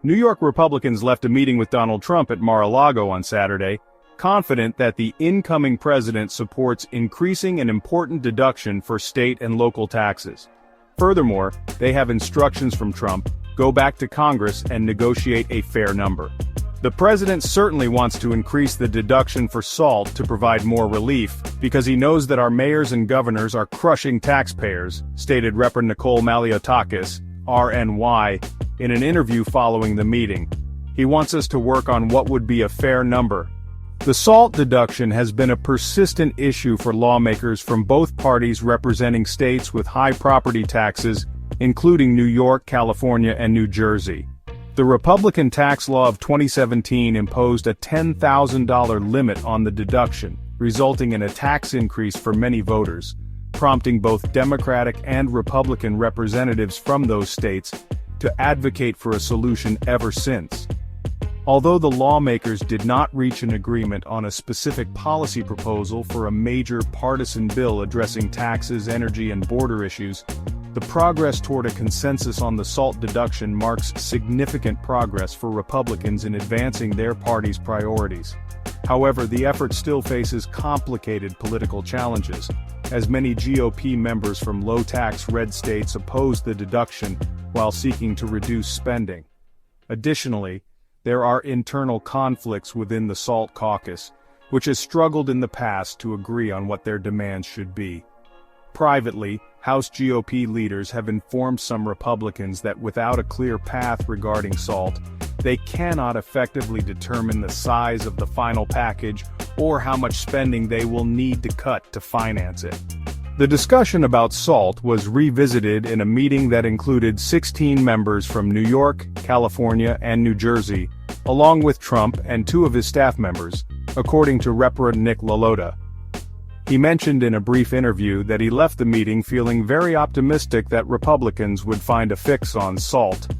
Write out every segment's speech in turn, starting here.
New York Republicans left a meeting with Donald Trump at Mar-a-Lago on Saturday, confident that the incoming president supports increasing an important deduction for state and local taxes. Furthermore, they have instructions from Trump: go back to Congress and negotiate a fair number. The president certainly wants to increase the deduction for SALT to provide more relief, because he knows that our mayors and governors are crushing taxpayers, stated Rep. Nicole Malliotakis, RNY, in an interview following the meeting. He wants us to work on what would be a fair number. The SALT deduction has been a persistent issue for lawmakers from both parties representing states with high property taxes, including New York, California, and New Jersey. The Republican tax law of 2017 imposed a $10,000 limit on the deduction, resulting in a tax increase for many voters, prompting both Democratic and Republican representatives from those states to advocate for a solution ever since. Although the lawmakers did not reach an agreement on a specific policy proposal for a major partisan bill addressing taxes, energy, and border issues, the progress toward a consensus on the SALT deduction marks significant progress for Republicans in advancing their party's priorities. However, the effort still faces complicated political challenges, as many GOP members from low-tax red states oppose the deduction while seeking to reduce spending. Additionally, there are internal conflicts within the SALT caucus, which has struggled in the past to agree on what their demands should be. Privately, House GOP leaders have informed some Republicans that without a clear path regarding SALT, they cannot effectively determine the size of the final package or how much spending they will need to cut to finance it. The discussion about SALT was revisited in a meeting that included 16 members from New York, California, and New Jersey, along with Trump and 2 of his staff members, according to Rep. Nick Lalota. He mentioned in a brief interview that he left the meeting feeling very optimistic that Republicans would find a fix on SALT.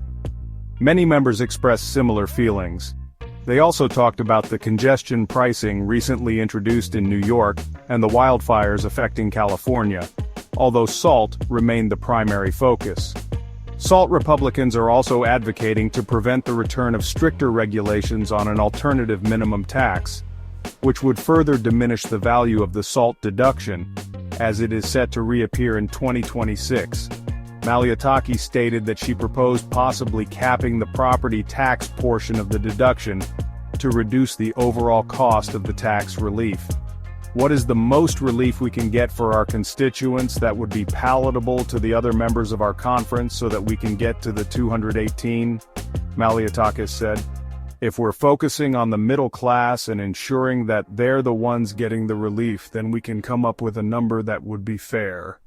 Many members expressed similar feelings. They also talked about the congestion pricing recently introduced in New York and the wildfires affecting California, although SALT remained the primary focus. SALT Republicans are also advocating to prevent the return of stricter regulations on an alternative minimum tax, which would further diminish the value of the SALT deduction, as it is set to reappear in 2026. Malliotakis stated that she proposed possibly capping the property tax portion of the deduction to reduce the overall cost of the tax relief. What is the most relief we can get for our constituents that would be palatable to the other members of our conference so that we can get to the 218? Malliotakis said. If we're focusing on the middle class and ensuring that they're the ones getting the relief, then we can come up with a number that would be fair.